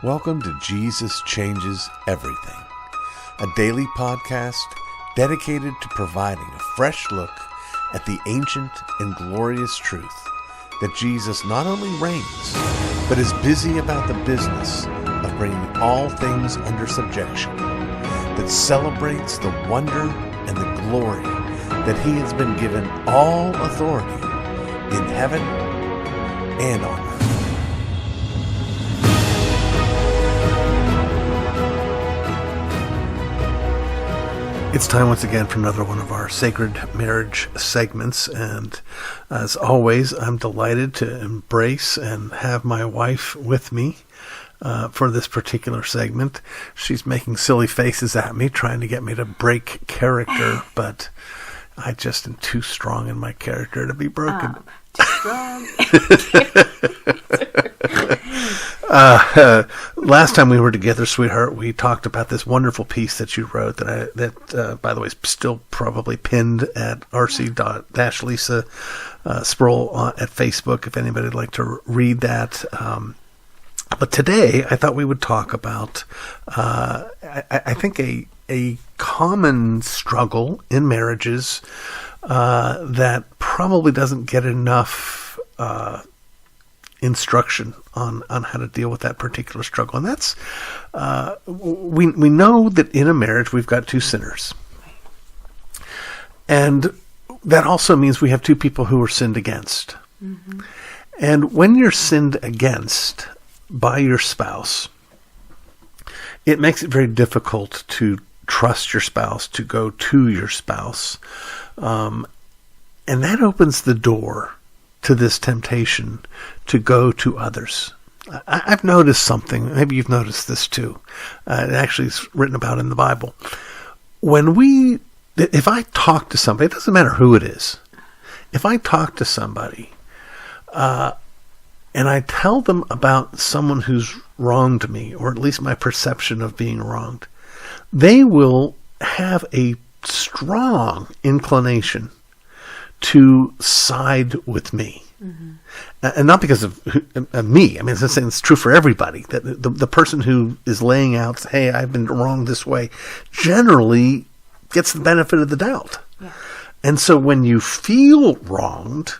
Welcome to Jesus Changes Everything, a daily podcast dedicated to providing a fresh look at the ancient and glorious truth that Jesus not only reigns, but is busy about the business of bringing all things under subjection, that celebrates the wonder and the glory that he has been given all authority in heaven and on earth. It's time once again for another one of our Sacred Marriage segments, and as always, I'm delighted to embrace and have my wife with me for this particular segment. She's making silly faces at me, trying to get me to break character, but I just am too strong in my character to be broken. Too strong. Last time we were together, sweetheart, we talked about this wonderful piece that you wrote that by the way, is still probably pinned at rc-lisa Sproul at Facebook, if anybody would like to read that. But today, I thought we would talk about, I think, a common struggle in marriages that probably doesn't get enough instruction on how to deal with that particular struggle. And that's, we know that in a marriage we've got two sinners. And that also means we have two people who are sinned against. Mm-hmm. And when you're sinned against by your spouse, it makes it very difficult to trust your spouse, to go to your spouse. And that opens the door to this temptation to go to others. I've noticed something. Maybe you've noticed this too. It actually is written about in the Bible. If I talk to somebody, it doesn't matter who it is. If I talk to somebody, and I tell them about someone who's wronged me, or at least my perception of being wronged, they will have a strong inclination to side with me. Mm-hmm. And not because of me. I mean, it's true for everybody. That the person who is laying out, hey, I've been wronged this way, generally gets the benefit of the doubt. Yeah. And so when you feel wronged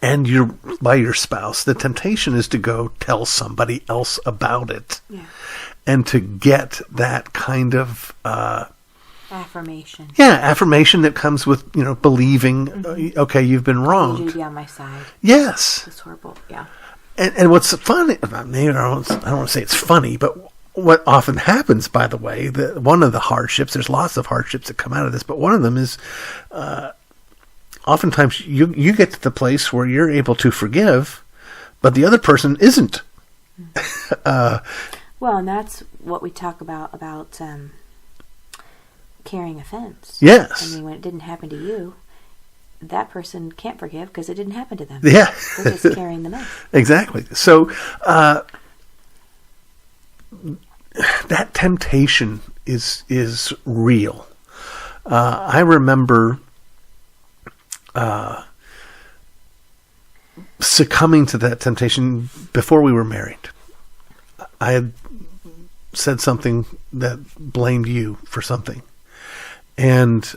and you're by your spouse, the temptation is to go tell somebody else about it. Yeah. And to get that kind of affirmation. Yeah, affirmation that comes with, believing, mm-hmm. Okay, you've been wronged. You need to be on my side. Yes. It's horrible, yeah. And what's funny, maybe I don't want to say it's funny, but what often happens, by the way, one of the hardships, there's lots of hardships that come out of this, but one of them is oftentimes you get to the place where you're able to forgive, but the other person isn't. Well, and that's what we talk about carrying offense. Yes. I mean, when it didn't happen to you, that person can't forgive because it didn't happen to them. Yeah. They're just carrying them in. Exactly. So that temptation is real. I remember succumbing to that temptation before we were married. I had said something that blamed you for something, and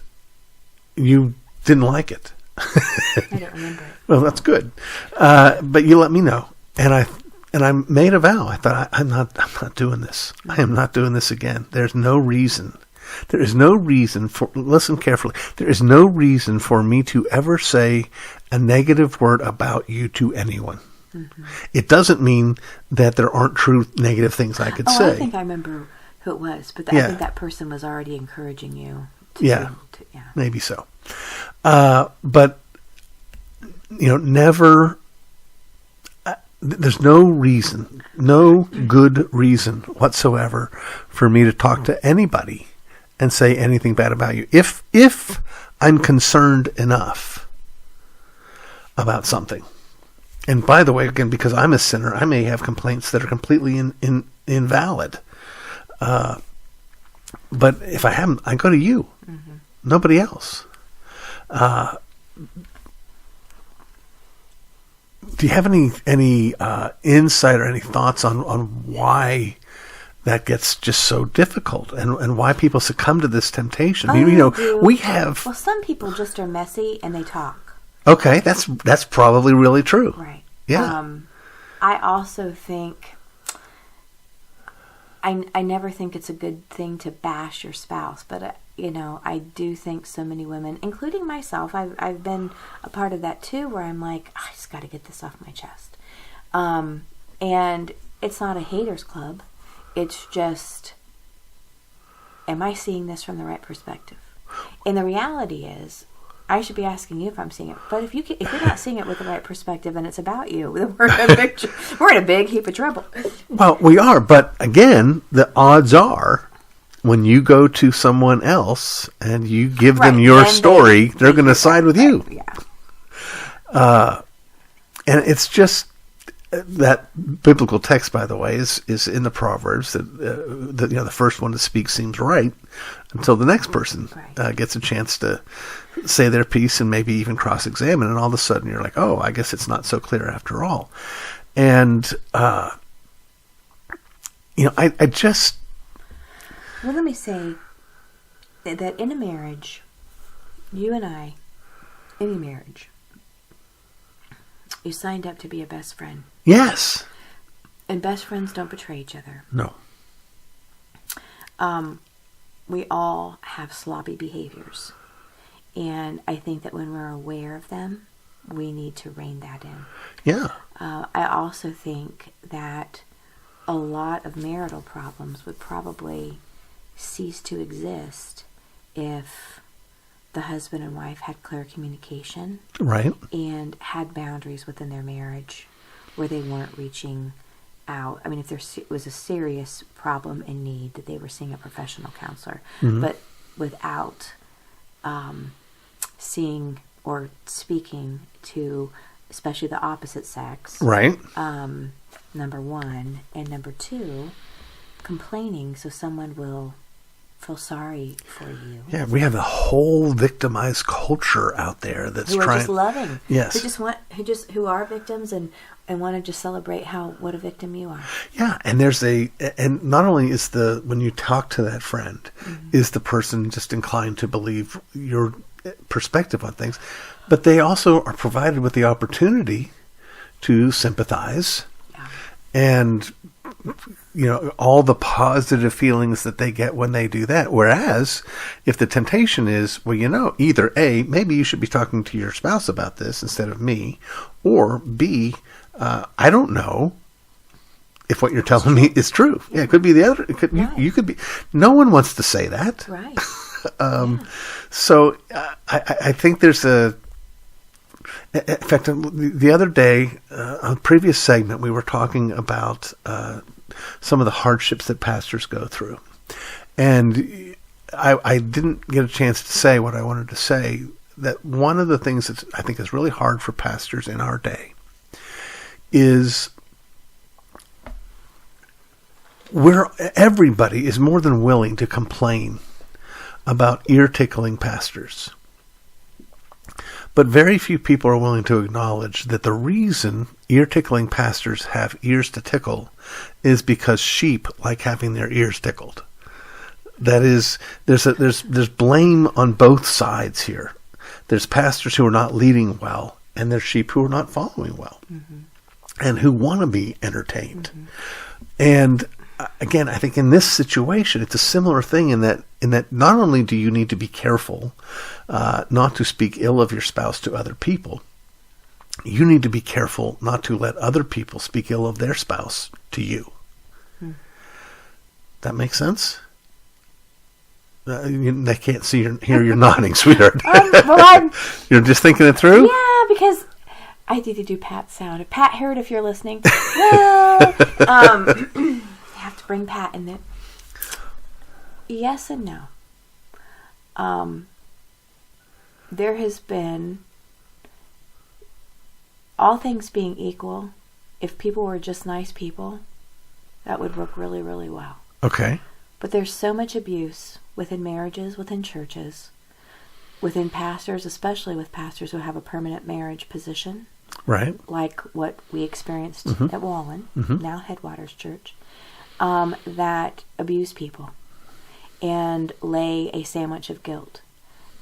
you didn't like it. I don't remember it. Well, that's good. But you let me know, and I made a vow. I thought, I'm not doing this. I am not doing this again. There's no reason. There is no reason listen carefully. There is no reason for me to ever say a negative word about you to anyone. Mm-hmm. It doesn't mean that there aren't true negative things I could say. I think I remember who it was, but I think that person was already encouraging you to be able to, maybe so. But, never, there's no reason, no good reason whatsoever for me to talk to anybody and say anything bad about you. If I'm concerned enough about something. And by the way, again, because I'm a sinner, I may have complaints that are completely invalid. But if I haven't, I go to you. Mm-hmm. Nobody else. do you have any insight or any thoughts on why that gets just so difficult, and why people succumb to this temptation? We have... Well, some people just are messy and they talk. Okay, that's probably really true. Right. Yeah. I also think... I never think it's a good thing to bash your spouse, but I do think so many women, including myself, I've been a part of that too, where I'm like, I just got to get this off my chest. And it's not a haters club. It's just, am I seeing this from the right perspective? And the reality is, I should be asking you if I'm seeing it. But if you're not seeing it with the right perspective and it's about you, then we're in a big heap of trouble. Well, we are, but again, the odds are when you go to someone else and you give them your story, they're going to side with you. Yeah. And it's just that biblical text, by the way, is in the Proverbs that the first one to speak seems right until the next person gets a chance to say their piece and maybe even cross-examine, and all of a sudden you're like, oh, I guess it's not so clear after all. And I just... Well, let me say that in a marriage, you and I, any marriage, you signed up to be a best friend. Yes. And best friends don't betray each other. No. We all have sloppy behaviors. And I think that when we're aware of them, we need to rein that in. Yeah. I also think that a lot of marital problems would probably cease to exist if the husband and wife had clear communication. Right. And had boundaries within their marriage where they weren't reaching out. I mean, if there was a serious problem and need, that they were seeing a professional counselor. Mm-hmm. But without seeing or speaking to especially the opposite sex. Right. Number one. And number two, complaining so someone will feel sorry for you. Yeah, we have a whole victimized culture out there that's who are just loving. Yes. Who are victims and want to just celebrate what a victim you are. Yeah, and and not only is when you talk to that friend, mm-hmm. is the person just inclined to believe your perspective on things, but they also are provided with the opportunity to sympathize and all the positive feelings that they get when they do that. Whereas if the temptation is, either A, maybe you should be talking to your spouse about this instead of me, or B, I don't know if what you're telling me is true. Yeah, it could be the other. You could be. No one wants to say that. Right. So I think there's in fact, the other day, on a previous segment, we were talking about some of the hardships that pastors go through. And I didn't get a chance to say what I wanted to say, that one of the things that I think is really hard for pastors in our day is everybody is more than willing to complain about ear-tickling pastors. But very few people are willing to acknowledge that the reason ear-tickling pastors have ears to tickle is because sheep like having their ears tickled. That is, there's blame on both sides here. There's pastors who are not leading well, and there's sheep who are not following well, mm-hmm. and who want to be entertained. Mm-hmm. And again, I think in this situation, it's a similar thing in that not only do you need to be careful not to speak ill of your spouse to other people, you need to be careful not to let other people speak ill of their spouse to you. That makes sense? They can't hear you're nodding, sweetheart. You're just thinking it through? Yeah, because I need to do Pat's sound. Pat Harrod, if you're listening. Well, have to bring Pat in there. Yes and no. There has been, all things being equal, if people were just nice people, that would work really, really well. Okay. But there's so much abuse within marriages, within churches, within pastors, especially with pastors who have a permanent marriage position, Right. like what we experienced at Wallen, now Headwaters Church, that abuse people and lay a sandwich of guilt.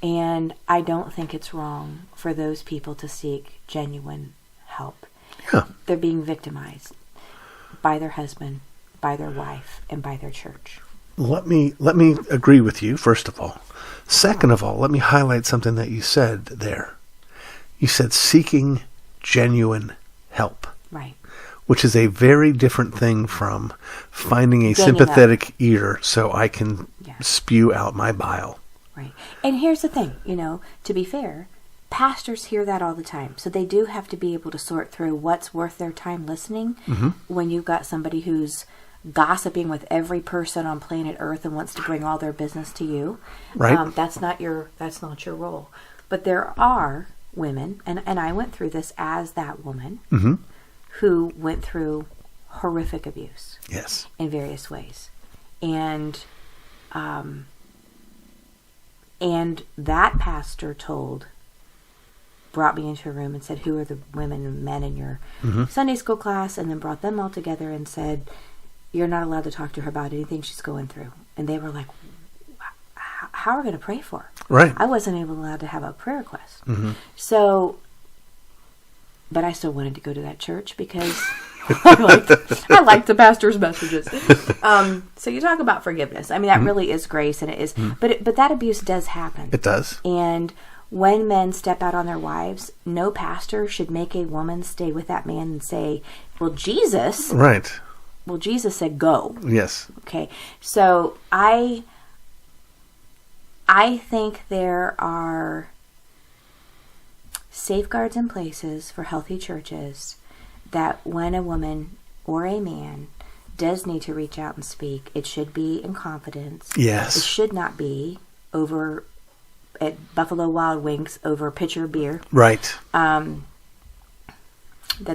And I don't think it's wrong for those people to seek genuine help. Yeah. They're being victimized by their husband, by their wife, and by their church. Let me agree with you, first of all. Second of all, let me highlight something that you said there. You said seeking genuine help. Right. Which is a very different thing from finding a Ganging sympathetic ear so I can Yeah. spew out my bile. Right. And here's the thing, to be fair, pastors hear that all the time. So they do have to be able to sort through what's worth their time listening when you've got somebody who's gossiping with every person on planet Earth and wants to bring all their business to you. Right. That's not your role. But there are women, and I went through this as that woman, who went through horrific abuse. Yes. In various ways. And that pastor brought me into a room and said, who are the women and men in your Sunday school class? And then brought them all together and said, you're not allowed to talk to her about anything she's going through. And they were like, how are we going to pray for her? Right. I wasn't allowed to have a prayer request. So, but I still wanted to go to that church because I liked the pastor's messages. So you talk about forgiveness. I mean, that really is grace, and it is. But that abuse does happen. It does. And when men step out on their wives, no pastor should make a woman stay with that man and say, "Well, Jesus." Right. Well, Jesus said, "Go." Yes. Okay. So I think there are safeguards in places for healthy churches that when a woman or a man does need to reach out and speak, it should be in confidence. Yes. It should not be over at Buffalo Wild Wings over a pitcher of beer. Right. That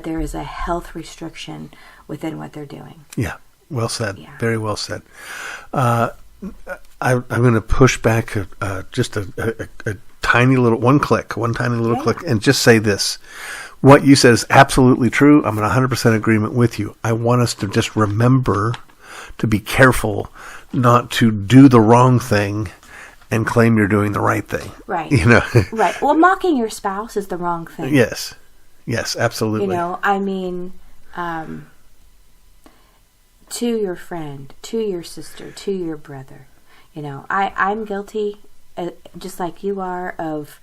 there is a health restriction within what they're doing. Yeah. Well said. Yeah. Very well said. I'm going to push back just a tiny little, one tiny little click, and just say this. What you said is absolutely true. I'm in 100% agreement with you. I want us to just remember to be careful not to do the wrong thing and claim you're doing the right thing. Right. Right. Well, mocking your spouse is the wrong thing. Yes. Yes, absolutely. I mean, to your friend, to your sister, to your brother. I'm guilty, just like you are, of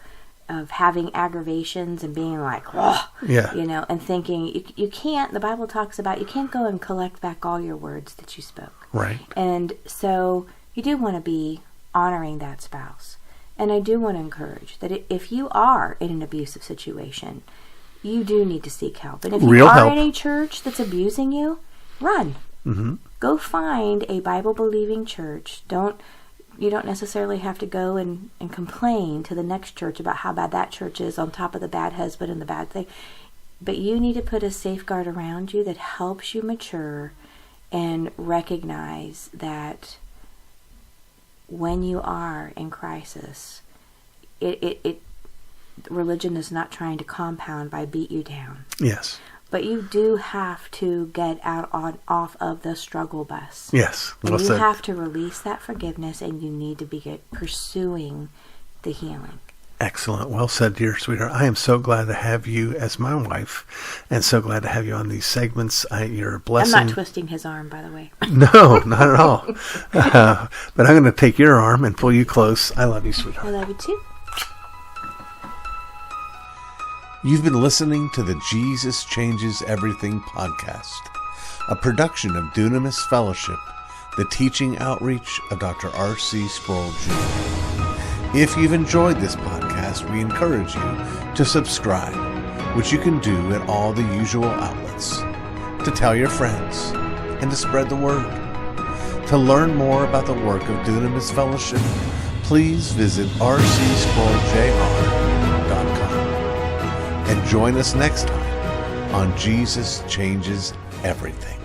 having aggravations and being like, oh, yeah. And thinking you can't. The Bible talks about you can't go and collect back all your words that you spoke. Right. And so you do want to be honoring that spouse. And I do want to encourage that if you are in an abusive situation, you do need to seek help. And if you Real are help. in a church that's abusing you, run. Go find a Bible-believing church. You don't necessarily have to go and complain to the next church about how bad that church is on top of the bad husband and the bad thing. But you need to put a safeguard around you that helps you mature and recognize that when you are in crisis, religion is not trying to compound by beat you down. Yes. But you do have to get off of the struggle bus. Yes. Well And you said. have to release that forgiveness, and you need to be pursuing the healing. Excellent. Well said, dear sweetheart. I am so glad to have you as my wife, and so glad to have you on these segments. You're a blessing. I'm not twisting his arm, by the way. No, not at all. But I'm going to take your arm and pull you close. I love you, sweetheart. I love you too. You've been listening to the Jesus Changes Everything podcast, a production of Dunamis Fellowship, the teaching outreach of Dr. R.C. Sproul Jr. If you've enjoyed this podcast, we encourage you to subscribe, which you can do at all the usual outlets, to tell your friends, and to spread the word. To learn more about the work of Dunamis Fellowship, please visit rcsproulJR.com. And join us next time on Jesus Changes Everything.